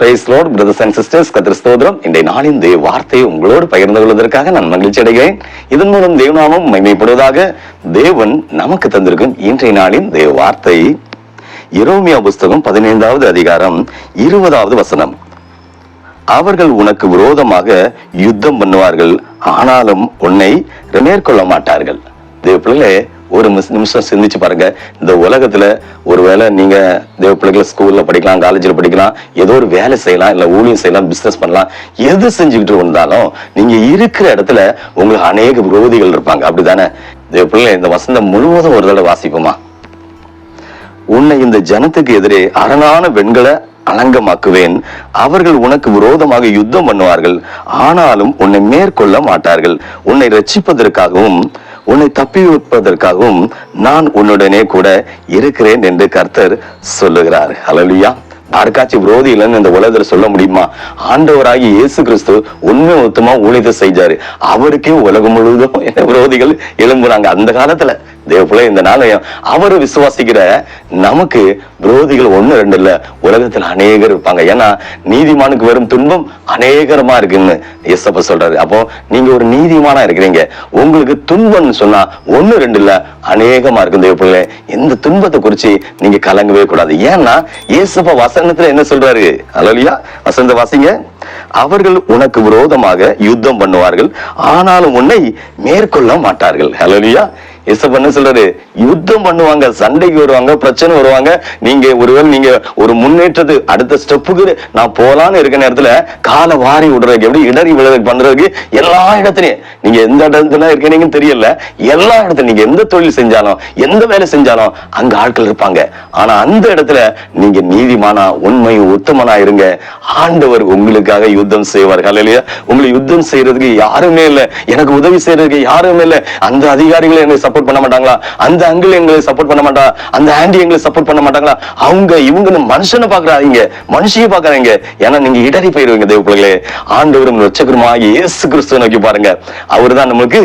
Praise Lord, brothers and sisters. கர்த்தர் ஸ்தோத்திரம். இன்றைய நாளின் தேவ வார்த்தையை உங்களோடு பகிர்ந்து கொள்வதற்காக நான் மகிழ்ச்சி அடைகிறேன். இதன் மூலம் தேவநாமம் மகிமைப்படுவதாக. தேவன் நமக்கு தந்திருக்கும் இன்றைய நாளின் தேவ வார்த்தை எரேமியா புஸ்தகம் 15வது அதிகாரம் 20வது வசனம். அவர்கள் உனக்கு விரோதமாக யுத்தம் பண்ணுவார்கள், ஆனாலும் உன்னை மேற்கொள்ள மாட்டார்கள். தேவ பிள்ளைகளே, ஒரு நிமிஷம் சிந்திச்சு பாருங்க. இந்த உலகத்துல ஒருவேளை நீங்க தேவ பிள்ளைகளை ஸ்கூல்ல படிக்கலாம், காலேஜ்ல படிக்கலாம், ஏதோ ஒரு வேலை செய்யலாம், இல்ல ஊழியம் செய்யலாம், பிசினஸ் பண்ணலாம். எது செஞ்சுக்கிட்டு இருந்தாலும் நீங்க இருக்கிற இடத்துல உங்களுக்கு அநேக விரோதிகள் இருப்பாங்க. அப்படித்தானே? தேவ பிள்ளை, இந்த வசந்தம் முழுவதும் ஒரு தடவை வாசிப்போமா? உன்னை இந்த ஜனத்துக்கு எதிரே அரணான வெண்கல அலங்கமாக்குவேன். அவர்கள் உனக்கு விரோதமாக யுத்தம் பண்ணுவார்கள், ஆனாலும் உன்னை மேற்கொள்ள மாட்டார்கள். உன்னை ரட்சிப்பதற்காகவும் உன்னை தப்பி வைப்பதற்காகவும் நான் உன்னுடனே கூட இருக்கிறேன் என்று கர்த்தர் சொல்லுகிறார். ஹல்லேலூயா. யாருக்காச்சும் விரோதி இல்லைன்னு இந்த உலகத்துல சொல்ல முடியுமா? ஆண்டவராகி இயேசு கிறிஸ்து உண்மை ஒத்துமா ஊழியத்தை செஞ்சாரு. அவருக்கே உலகம் முழுவதும் விரோதிகள் எழும்புறாங்க. அந்த காலத்துல தேவ பிள்ளை, இந்த நாளையும் அவரு விசுவாசிக்கிற நமக்கு விரோதிகள் 1-2 இல்ல, உலகத்துல அநேகர் இருப்பாங்க. ஏன்னா நீதிமானுக்கு வரும் துன்பம் அநேகரமா இருக்குன்னு இயேசப்பா சொல்றாரு. அப்போ நீங்க ஒரு நீதிமானா இருக்கிறீங்க, உங்களுக்கு துன்பம்னு சொன்னா 1-2 இல்ல, அநேகமா இருக்கு. தேவ பிள்ளை, இந்த துன்பத்தை குறிச்சு நீங்க கலங்கவே கூடாது. ஏன்னா இயேசப்பா வசனத்துல என்ன சொல்றாரு? ஹல்லேலூயா. வசனத்தை வாசிங்க. அவர்கள் உனக்கு விரோதமாக யுத்தம் பண்ணுவார்கள், ஆனாலும் உன்னை மேற்கொள்ள மாட்டார்கள். ஹல்லேலூயா. இயேசப்பா என்ன சொல்றாரு? யுத்தம் பண்ணுவாங்க, சண்டைக்கு வருவாங்க, பிரச்சனை வருவாங்க. நீங்க ஒருவேளை நீங்க ஒரு முன்னேற்றத்து அடுத்த ஸ்டெப்புக்கு நான் போலான்னு இருக்க நேரத்துல காலை வாரி விடுறதுக்கு, எப்படி இடறி விழுறதுக்கு பண்றதுக்கு எல்லா இடத்துலயும் நீங்க எந்த இடத்துல இருக்கீங்கன்னு தெரியல, எல்லா இடத்துல நீங்க எந்த தொழில் செஞ்சாலும் எந்த வேலை செஞ்சாலும் அங்க ஆட்கள் இருப்பாங்க. ஆனா அந்த இடத்துல நீங்க நீதிமானா உண்மை உத்தமனா இருங்க. ஆண்டவர் உங்களுக்காக யுத்தம் செய்வார். ஹல்லேலூயா. உங்களுக்கு யுத்தம் செய்யறதுக்கு யாருமே இல்லை, எனக்கு உதவி செய்யறதுக்கு யாருமே இல்லை. அந்த அதிகாரிகளை எனக்கு சப்போர்ட் பண்ண மாட்டாங்களா? அந்த அங்கிள் எங்களுக்கு சப்போர்ட் பண்ண மாட்டா, அந்த ஆண்டி எங்களுக்கு சப்போர்ட் பண்ண மாட்டாங்களா? அவங்க இவங்க மனுஷனை பாக்குறாங்க, மனுஷியை பாக்குறாங்க. ஏன்னா நீங்க இடறி போயிருவீங்க. தேவ பிள்ளைகளே, ஆண்டவரும் ரட்சகருமாகிய இயேசு கிறிஸ்துவை நோக்கி பாருங்க. அவர்தான் நமக்கு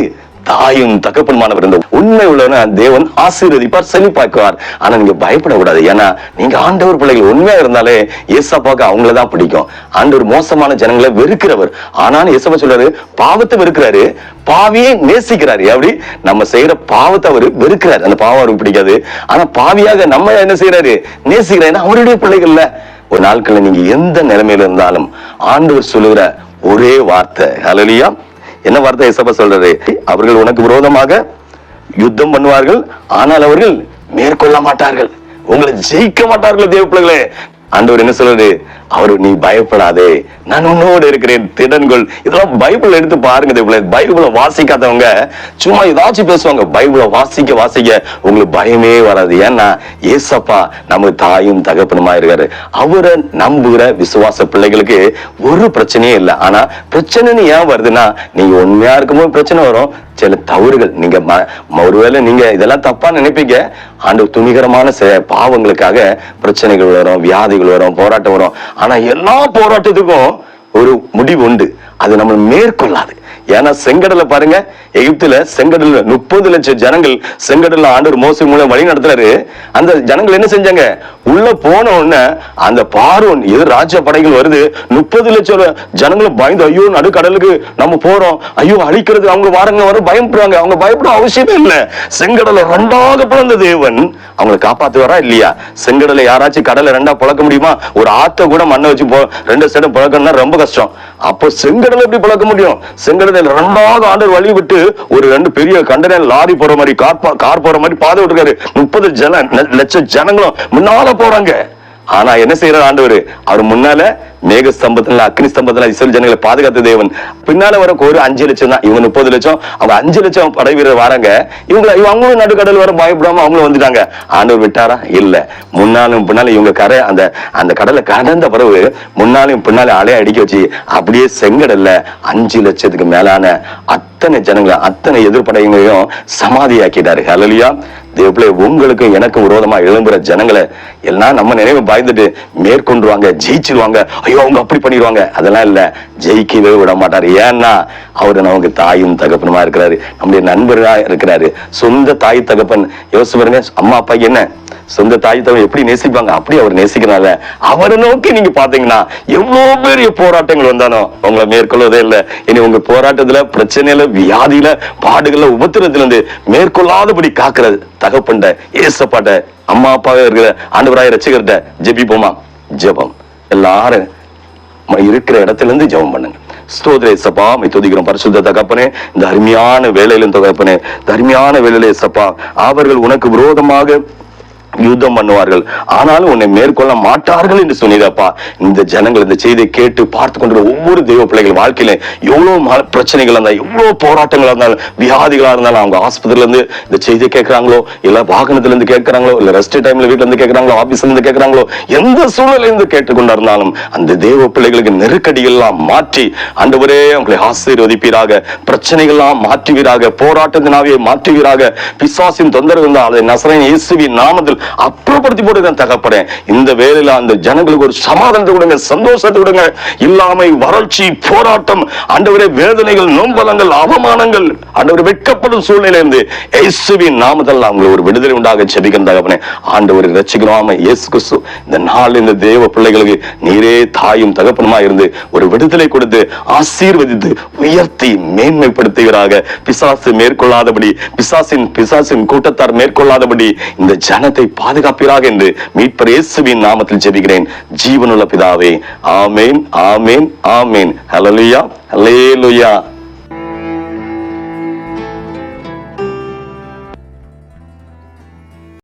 தாயும் தகப்பனுமானவர். உண்மை உள்ளவன தேவன் ஆசீர்வதிப்பார், செழிப்பாக்குவார். ஆனா நீங்க பயப்படக்கூடாது. ஏன்னா நீங்க ஆண்டவர் பிள்ளைகள் உண்மையா இருந்தாலே ஏசப்பாக்கு அவங்களதான் பிடிக்கும். ஆண்டவர் மோசமான ஜனங்களை வெறுக்கிறவர். ஆனாலும் ஏசப்பா சொல்றாரு, பாவத்தை வெறுக்கிறாரு, பாவியை நேசிக்கிறாரு. அப்படி நம்ம செய்யற பாவத்தை அவரு வெறுக்கிறாரு, அந்த பாவம் அவருக்கு பிடிக்காது. ஆனா பாவியாக நம்ம என்ன செய்யறாரு? நேசிக்கிறாரு. அவருடைய பிள்ளைகள்ல ஒரு நாட்கள்ல நீங்க எந்த நிலைமையில இருந்தாலும் ஆண்டவர் சொல்லுகிற ஒரே வார்த்தை, ஹல்லேலூயா. என்ன வார்த்தை ஏசப்பா சொல்றாரு? அவர்கள் உனக்கு விரோதமாக யுத்தம் பண்ணுவார்கள், ஆனால் அவர்கள் மேற்கொள்ள மாட்டார்கள், உங்களை ஜெயிக்க மாட்டார்கள். தேவ பிள்ளைகளே, ஆண்டவர் என்ன சொல்றாரு? அவரு, நீ பயப்படாதே, நான் உன்னோடு இருக்கிறேன், திடன்கள். இதெல்லாம் பைபிள் எடுத்து பாருங்க. தேவ பைபிளை வாசிக்காதவங்க சும்மா ஏதாச்சும் பேசுவாங்க. பைபிளை வாசிக்க வாசிக்க உங்களுக்கு பயமே வராது. ஏன்னா ஏசப்பா நம்ம தாயும் தகப்பனுமா இருக்காரு. அவரை நம்புகிற விசுவாச பிள்ளைகளுக்கு ஒரு பிரச்சனையே இல்லை. ஆனா பிரச்சனைன்னு ஏன் வருதுன்னா, நீங்க உண்மையா இருக்கும்போது பிரச்சனை வரும். சில தவறுகள் நீங்க ஒருவேளை நீங்க இதெல்லாம் தப்பா நினைப்பீங்க. ஆண்டு துணிகரமான பாவங்களுக்காக பிரச்சனைகள் வரும், வியாதிகள் வரும், போராட்டம் வரும். ஆனா எல்லா போராட்டத்துக்கும் ஒரு முடிவு உண்டு. அது நம்ம மேற்கொள்ளாது. ஏன்னா செங்கடலை பாருங்க, எகிப்துல செங்கடல்ல 30 லட்சம் ஜனங்கள் செங்கடல்ல ஆண்டவர் மோசே மூலம் வழி நடத்துறாரு. அந்த ஜனங்கள் என்ன செஞ்சாங்க? உள்ள போன உடனே அந்த பார்வோன் எது ராஜ படைகள் வருது, 30 லட்சம் ஜனங்களும் பயந்து, ஐயோ நடுக்கடலுக்கு நம்ம போறோம், ஐயோ அழிக்கிறது அவங்க வாரங்க வர பயப்படுறாங்க. அவங்க பயப்பட அவசியமே இல்லை. செங்கடலை 2ஆக பிளந்த தேவன் அவங்களை காப்பாத்துவாரா இல்லையா? செங்கடலை யாராச்சும் கடலை 2ஆ பிளக்க முடியுமா? ஒரு ஆத்த கூட மண்ணை வச்சு 2 சைடும் பிளக்கணும்னா ரொம்ப கஷ்டம். அப்போ செங்கடலை எப்படி பிளக்க முடியும்? செங்கடலை 2ஆக ஆண்டவர் வழி விட்டு ஒரு 2 பெரிய கண்டெய்னர் லாரி போற மாதிரி, கார் போற மாதிரி பாதை விட்டுருக்காரு. 30 லட்சம் ஜனங்களும் முன்னால போறாங்க. ஆனா என்ன செய்யறாரு ஆண்டவர்? அவர் முன்னால மேக ஸ்தம்பத்துல, அக்னி ஸ்தம்பத்துல இஸ்ரவேல் ஜனங்களை பாதுகாத்த தேவன். பின்னால வர ஒரு 5 லட்சம் தான். இவங்க 30 லட்சம், அவங்க 5 லட்சம் படை வீரர் வராங்க. அவங்களும் நடுக்கடல் வர பயப்படாம அவங்களும் வந்துட்டாங்க. ஆண்டவர் விட்டாரா? இல்ல. முன்னாலும் பின்னாலும் இவங்க கரை அந்த கடலை கடந்த பிறகு முன்னாலும் பின்னாலும் அலைய அடிக்க வச்சு அப்படியே செங்கடல்ல 5 லட்சத்துக்கு மேலான அத்தனை ஜனங்களை, அத்தனை எதிர்ப்படைகளையும் சமாதியாக்கிட்டாரு. ஹல்லேலூயா. தேவப்பிள்ளை, உங்களுக்கும் எனக்கும் விரோதமா எழும்புற ஜனங்களை எல்லாம் நம்ம நினைவு பயந்துட்டு மேற்கொண்டுருவாங்க, ஜெயிச்சிருவாங்க, ஐயோ ஐயோ அவங்க அப்படி பண்ணிடுவாங்க. அதெல்லாம் இல்ல, ஜெயிக்கவே விட மாட்டாரு. ஏன்னா அவரு நமக்கு தாயும் தகப்பனுமா இருக்கிறாரு, நம்முடைய நண்பரா இருக்கிறாரு. சொந்த தாய் தகப்பன் யோசிச்சு பாருங்க, அம்மா அப்பா என்ன சொந்த தாய் தகவல் எப்படி நேசிப்பாங்க, அப்படி அவர் நேசிக்கிறனால அவரை நோக்கி நீங்க பாத்தீங்கன்னா எவ்வளவு பெரிய போராட்டங்கள் வந்தாலும் உங்களை மேற்கொள்ளதே இல்லை. இனி உங்க போராட்டத்துல, பிரச்சனையில, வியாதியில, பாடுகள்ல, உபத்திரத்துல இருந்து மேற்கொள்ளாதபடி காக்குறது தகப்பண்ட, ஏசப்பாட்ட, அம்மா அப்பாவே இருக்கிற ஆண்டவராய ரட்சகர்கிட்ட ஜெபிப்போமா? ஜெபம். எல்லாரும் இருக்கிற இடத்துல இருந்து ஜெபம் பண்ணுங்க. ஸ்தோத்திர ஏசப்பா, துதிக்கிறோம் பரிசுத்த தகப்பனே. இந்த அருமையான வேலையிலும் தகப்பனே, இந்த அருமையான வேலையில ஏசப்பா, அவர்கள் உனக்கு விரோதமாக யுத்தம் பண்ணுவார்கள், ஆனாலும் உன்னை மேற்கொள்ள மாட்டார்கள் என்று சொன்னீரப்பா. இந்த ஜனங்கள் இந்த செய்தியை கேட்டு பார்த்து கொண்டு ஒவ்வொரு தெய்வ பிள்ளைகள் வாழ்க்கையில எவ்வளவு பிரச்சனைகள் இருந்தாலும், எவ்வளவு போராட்டங்களா இருந்தாலும், வியாதிகளா இருந்தாலும், அவங்க ஆஸ்பத்திரியில இருந்து இந்த செய்தியை கேட்கிறாங்களோ, இல்ல வாகனத்துல இருந்து கேட்கிறாங்களோ, இல்ல ரெஸ்ட் டைம்ல வீட்டுல இருந்து கேட்கிறாங்களோ, ஆபீஸ்ல இருந்து கேட்கிறாங்களோ, எந்த சூழ்நிலையில இருந்து கேட்டுக்கொண்டா இருந்தாலும் அந்த தெய்வ பிள்ளைகளுக்கு நெருக்கடிகள் எல்லாம் மாற்றி ஆண்டவரே உங்களை ஆசீர்வதிப்பீராக, பிரச்சனைகள் எல்லாம் மாற்றுவீராக, போராட்டத்தினாவே மாற்றுவீராக. பிசாசின் தொந்தரவு இருந்தால் அதை நசரேயன் இயேசுவின் நாமத்தில் அப்புறப்படுத்தி போட்டு தகப்பறேன். இந்த வேலையில அந்த ஜனங்களுக்கு ஒரு சமாதானத்தை கொடுங்க, சந்தோஷத்தை கொடுங்க. இல்லாமை, வறட்சி, போராட்டம், ஆண்டவரே வேதனைகள், நோம்பலங்கள், அவமானங்கள், ஆண்டவரே வெட்கப்படும் சூழ்நிலை இருந்து இயேசுவின் நாமத்தில் அவங்களை ஒரு விடுதலை உண்டாக ஜெபிக்கிறேன் தகப்பனே. ஆண்டவரை ரட்சிக்கிறோம் இயேசு கிறிஸ்து. இந்த நாள் இந்த தேவ பிள்ளைகளுக்கு நீரே தாயும் தகப்பனுமா இருந்து ஒரு விடுதலை கொடுத்து ஆசீர்வதித்து உயர்த்தி மேன்மைப்படுத்துகிறாக. பிசாசு மேற்கொள்ளாதபடி, பிசாசின் கூட்டத்தார் மேற்கொள்ளாதபடி இந்த ஜனத்தை பாதுகாப்பீராக என்று மீட்பர் இயேசுவின் நாமத்தில் ஜெபிக்கிறேன் ஜீவனுள்ள பிதாவே. ஆமேன், ஆமேன், ஆமேன். ஹல்லேலூயா, ஹல்லேலூயா.